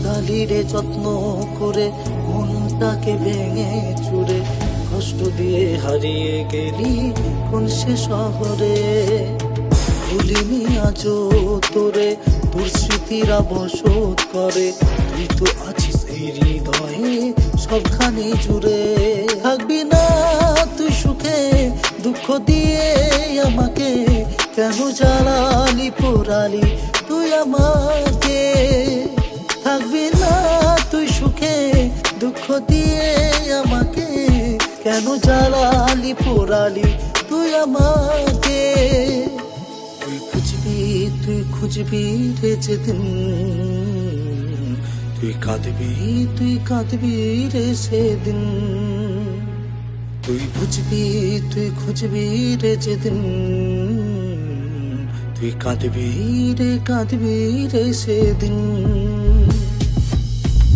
গালিরে যত্ন করে মনটাকে ভেঙে চুরে কষ্ট দিয়ে হারিয়ে গেলি কোন সে শহরে। ভুলিনি আজও তোরে, তোর স্মৃতিরা বসত করে, তুই তো আছিস এই হৃদয়ে সবখানে জুড়ে। থাকবি না তুই সুখে, দুঃখ দিয়ে আমাকে কেন জ্বালালি পোড়ালি তুই আমাকে। থাকবি না তুই সুখে, দুঃখ দিয়ে আমাকে কেন জ্বালালি পোড়ালি তুই আমাকে। তুই খুঁজবি রে যেদিন, তুই কাঁদবি রে সেদিন। তুই খুঁজবি রে যেদিন, তুই কাঁদবি রে সেদিন।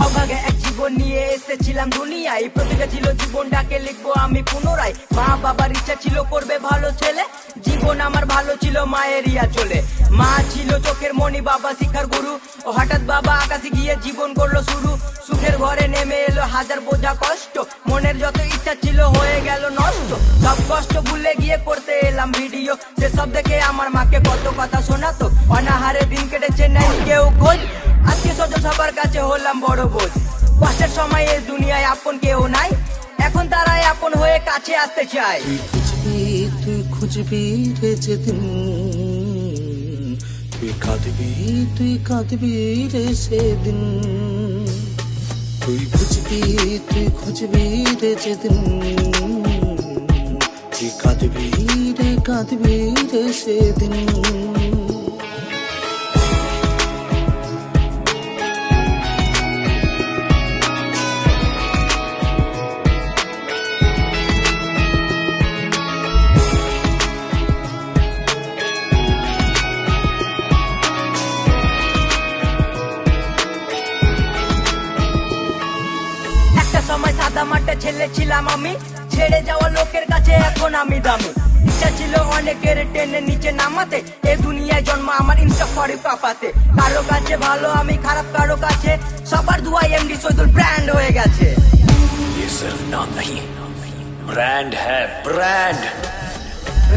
অভাগে এক জীবন নিয়ে এসেছিলাম দুনিয়ায়, প্রতিটা ছিল জীবনটাকে লিখবো আমি পুনরায়। মা বাবার ইচ্ছা ছিল করবে ভালো ছেলে, জীবন আমার ভালো ছিল মায়ের ইয়া চলে। মা ছিল চোখের মণি, বাবা শিক্ষার গুরু, ও হঠাৎ বাবা আকাশে গিয়ে জীবন করলো শুরু। সুখের ঘরে নেমে এলো হাজার বোঝা কষ্ট, মনের যত ইচ্ছা ছিল হয়ে গেল নষ্ট। সব কষ্ট ভুলে গিয়ে করতে এলাম ভিডিও, সেসব দেখে আমার মাকে কত কথা শোনাতো। অনাহারে দিন কেটেছে নেই কেউ খোঁজ, আজকে স্বজন সবার কাছে হলাম বড় বোঝ। কষ্টের সময় এই দুনিয়ায় আপন কেউ নাই, এখন তারাই আপন হয়ে কাছে আসতে চায়। তুই খুঁজবি রে যেদিন, তুই কাঁদবি রে সেদিন। তুই খুঁজবি রে যেদিন, তুই কাঁদবি রে সেদিন। সময় সাদা মাঠে ছেলে ছিলাম আমি, ছেড়ে যাওয়া লোকের কাছে এখন আমি দামি। ইচ্ছা ছিল অনেকের টেনে নিচে নামাতে, এ দুনিয়ায় জন্ম আমার ইনস্টা করে পাপাতে। কারো কাছে ভালো আমি খারাপ, কারো কাছে সবার দুয়াই এমডি শহীদুল ব্র্যান্ড হয়ে গেছে। ये सिर्फ नाम नहीं, ब्रांड है ब्रांड।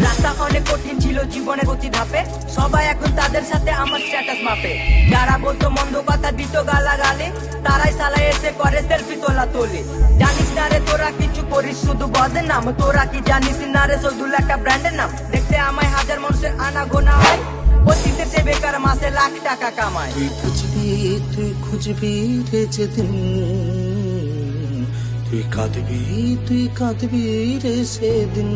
রাস্তা অনেক কঠিন ছিল জীবনের প্রতি ধাপে, সবাই এখন তাদের সাথে আমার স্ট্যাটাস মাপে। যারা বলতো মন্দ কথা দিত গালাগালি, তারাই সালা এসে করে সেলফি তোলা তোলি। জানিস না রে তোরা কিছু করিস শুধু বদনাম, তোরা কি জানিস না রে শহীদুল একটা ব্র্যান্ডের নাম। দেখতে আমায় হাজার মানুষের আনা গোনা হয়, অতীতে সে বেকার মাসে লাখ টাকা কামায়। তুই খুঁজবি রে যেদিন, তুই কাঁদবি রে সেদিন।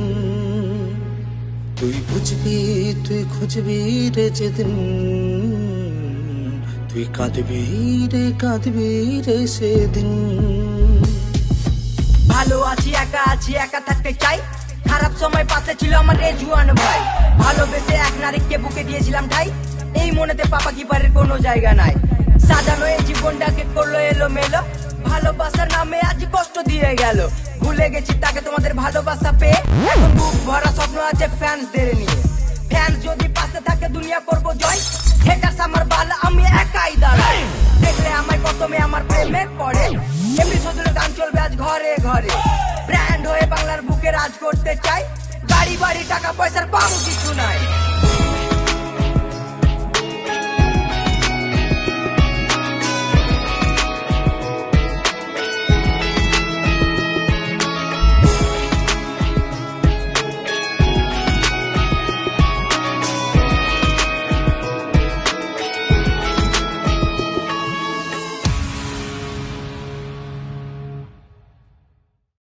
তুই খুঁজবি রে যেদিন, তুই কাঁদবি রে সেদিন। ভালো আছি একা থাকতে চাই, খারাপ সময় পাশে ছিল আমার এই জুয়ান ভাই। ভালোবেসে এক নারীকে বুকে দিয়েছিলাম ঠাই, এই মনেতে পাপা কিপারের কোনো জায়গা নাই। সাজানো এই জীবনটাকে করলো এলো মেলো, ভালোবাসার নামে আজ কষ্ট দিয়ে গেল। ভুলে গেছি তাকে তোমাদের ভালোবাসা পেয়ে, এখন বুক ভরা স্বপ্ন আছে ফ্যান্সদের নিয়ে। ফ্যান্স যদি পাশে থাকে দুনিয়া করবো জয়, হেটার্স আমার বালা আমি একাই দাঁড়াই। দেখলে আমায় প্রথমে আমার প্রেমে পড়ে, এমনি শহীদুল গান চলবে আজ ঘরে ঘরে। ব্র্যান্ড হয়ে বাংলার বুকে রাজ করতে চাই, গাড়ি বাড়ি টাকা পয়সার পাবো কিছু নাই।